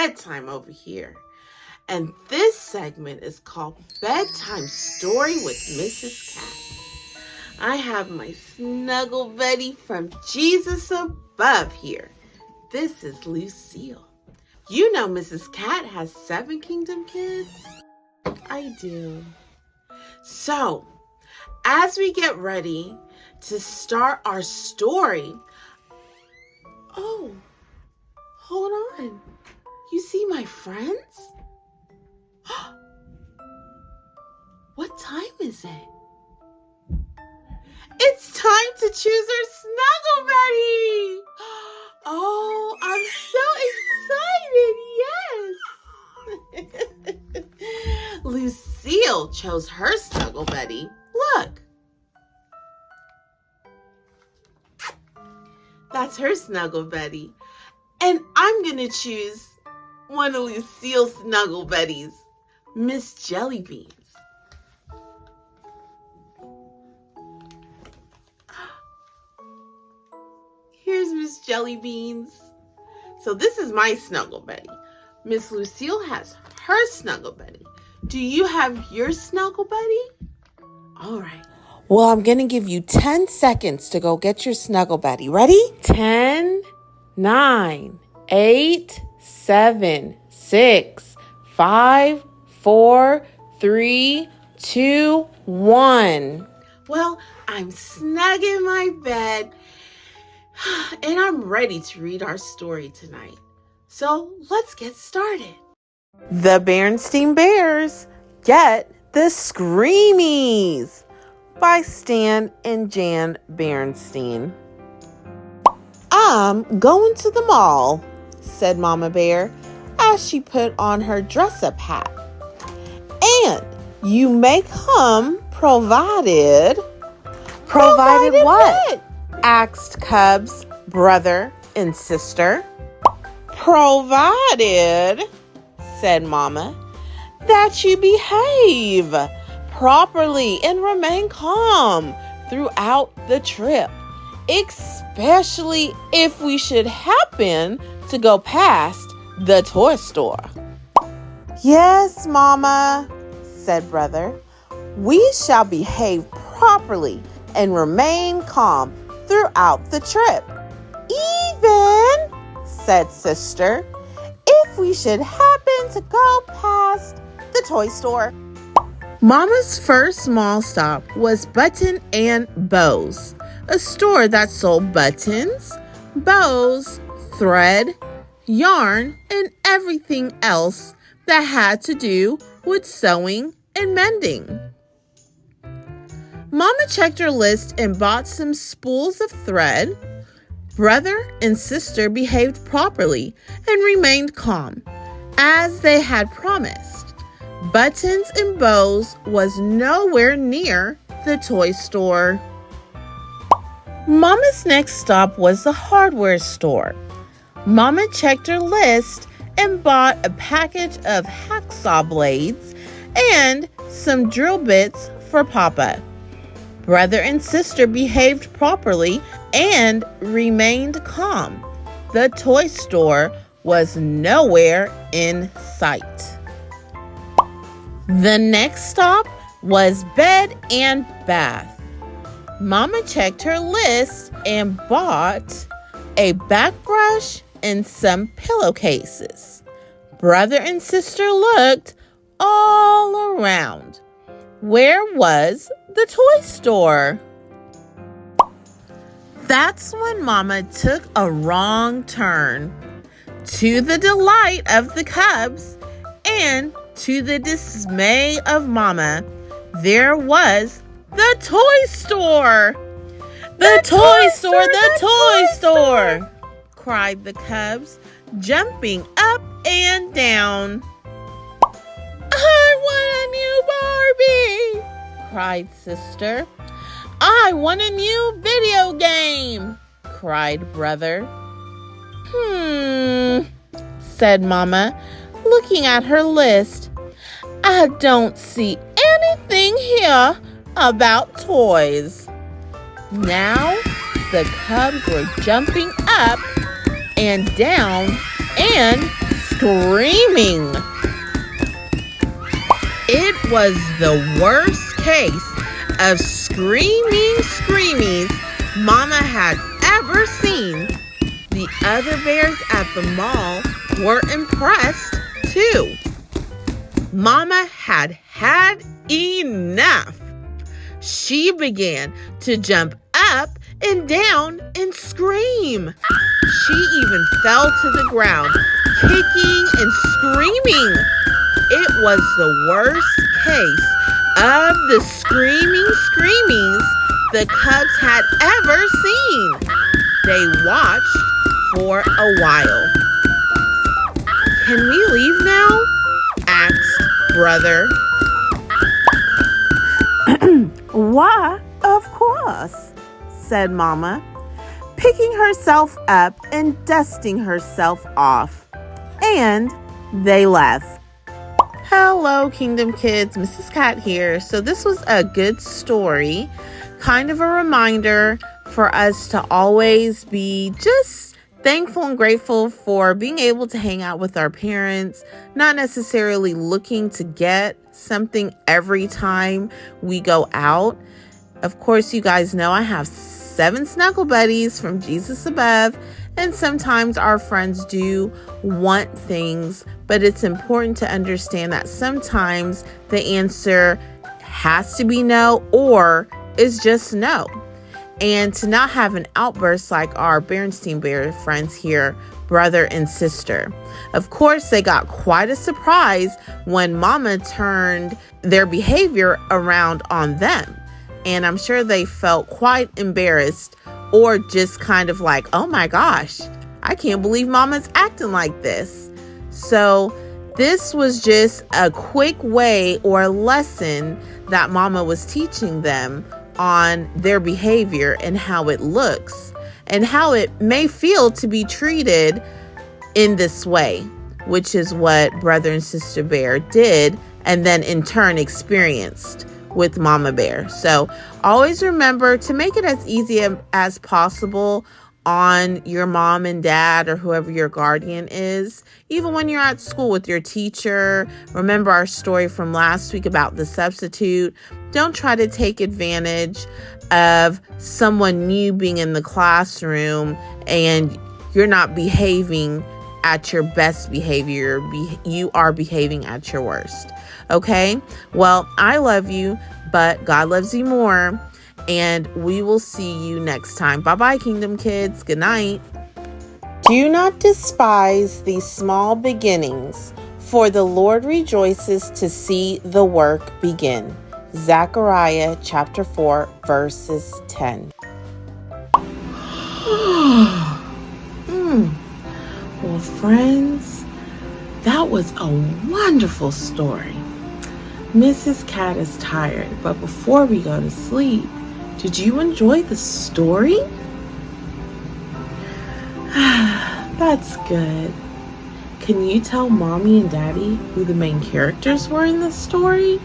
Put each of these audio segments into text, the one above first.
bedtime over here. And this segment is called Bedtime Story with Mrs. Kat. I have my snuggle buddy from Jesus above here. This is Lucille. You know Mrs. Kat has 7 kingdom kids? I do. So, as we get ready to start our story, oh, hold on. You see my friends? What time is it? It's time to choose our snuggle buddy. Oh, I'm so excited. Yes. Lucille chose her snuggle buddy. Look. That's her snuggle buddy. And I'm going to choose one of Lucille's snuggle buddies, Miss Jellybeans. Here's Miss Jellybeans. So this is my snuggle buddy. Miss Lucille has her snuggle buddy. Do you have your snuggle buddy? All right. Well, I'm going to give you 10 seconds to go get your snuggle buddy. Ready? 10, 9, 8, 7, 6, 5, 4, 3, 2, 1. Well, I'm snug in my bed and I'm ready to read our story tonight. So let's get started. The Berenstain Bears Get the Screamies by Stan and Jan Berenstain. I'm going to the mall, said Mama Bear as she put on her dress-up hat. And you may come provided what? Asked Cub's brother and sister. Provided, said Mama, that you behave properly and remain calm throughout the trip, especially if we should happen to go past the toy store. Yes, Mama, said Brother. We shall behave properly and remain calm throughout the trip. Even, said Sister, if we should happen to go past the toy store. Mama's first small stop was Button and Bows, a store that sold buttons, bows, thread, yarn, and everything else that had to do with sewing and mending. Mama checked her list and bought some spools of thread. Brother and sister behaved properly and remained calm, as they had promised. Buttons and Bows was nowhere near the toy store. Mama's next stop was the hardware store. Mama checked her list and bought a package of hacksaw blades and some drill bits for Papa. Brother and sister behaved properly and remained calm. The toy store was nowhere in sight. The next stop was bed and bath. Mama checked her list and bought a back brush and some pillowcases. Brother and sister looked all around. Where was the toy store? That's when Mama took a wrong turn. To the delight of the Cubs and to the dismay of Mama, there was the toy store. The toy store, cried the Cubs, jumping up and down. I want a new Barbie, cried Sister. I want a new video game, cried Brother. Said Mama, looking at her list. I don't see anything here about toys. Now the Cubs were jumping up and down and screaming. It was the worst case of screamies Mama had ever seen. The other bears at the mall were impressed too. Mama had had enough. She began to jump up and down and scream. She even fell to the ground, kicking and screaming. It was the worst case of the screamies the cubs had ever seen. They watched for a while. "Can we leave now?" asked Brother. "Why, of course," said Mama, picking herself up and dusting herself off. And they left. Hello, Kingdom Kids. Mrs. Kat here. So this was a good story, kind of a reminder for us to always be just thankful and grateful for being able to hang out with our parents, not necessarily looking to get something every time we go out. Of course, you guys know I have 7 snuggle buddies from Jesus Above, and sometimes our friends do want things, but it's important to understand that sometimes the answer has to be no or is just no. And to not have an outburst like our Berenstain Bears friends here, brother and sister. Of course, they got quite a surprise when Mama turned their behavior around on them. And I'm sure they felt quite embarrassed or just kind of like, oh my gosh, I can't believe Mama's acting like this. So this was just a quick way or a lesson that Mama was teaching them on their behavior and how it looks and how it may feel to be treated in this way, which is what Brother and Sister Bear did and then in turn experienced with Mama Bear. So always remember to make it as easy as possible on your mom and dad or whoever your guardian is. Even when you're at school with your teacher, remember our story from last week about the substitute. Don't try to take advantage of someone new being in the classroom and you're not behaving at your best behavior. You are behaving at your worst. Okay? Well, I love you, but God loves you more. And we will see you next time. Bye-bye, Kingdom Kids. Good night. Do not despise these small beginnings, for the Lord rejoices to see the work begin. Zechariah chapter 4, verses 10. Well, friends, that was a wonderful story. Mrs. Kat is tired, but before we go to sleep, did you enjoy the story? That's good. Can you tell Mommy and Daddy who the main characters were in this story?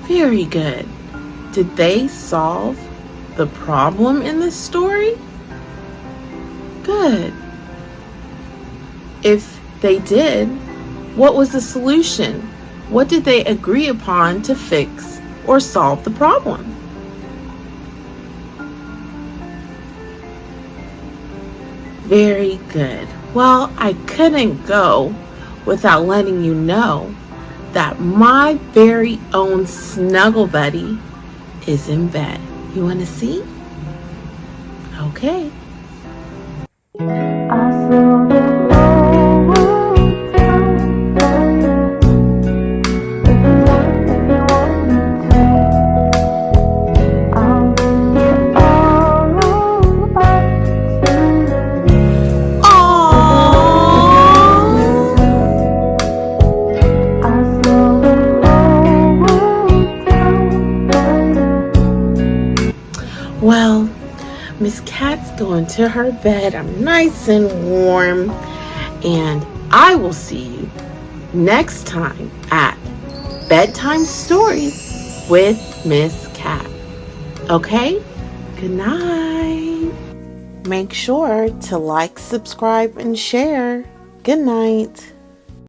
Very good. Did they solve the problem in this story? Good. If they did, what was the solution? What did they agree upon to fix or solve the problem? Very good. Well, I couldn't go without letting you know that my very own snuggle buddy is in bed. You want to see? Okay. Well, Miss Kat's going to her bed. I'm nice and warm. And I will see you next time at Bedtime Stories with Miss Kat. Okay? Good night. Make sure to like, subscribe, and share. Good night.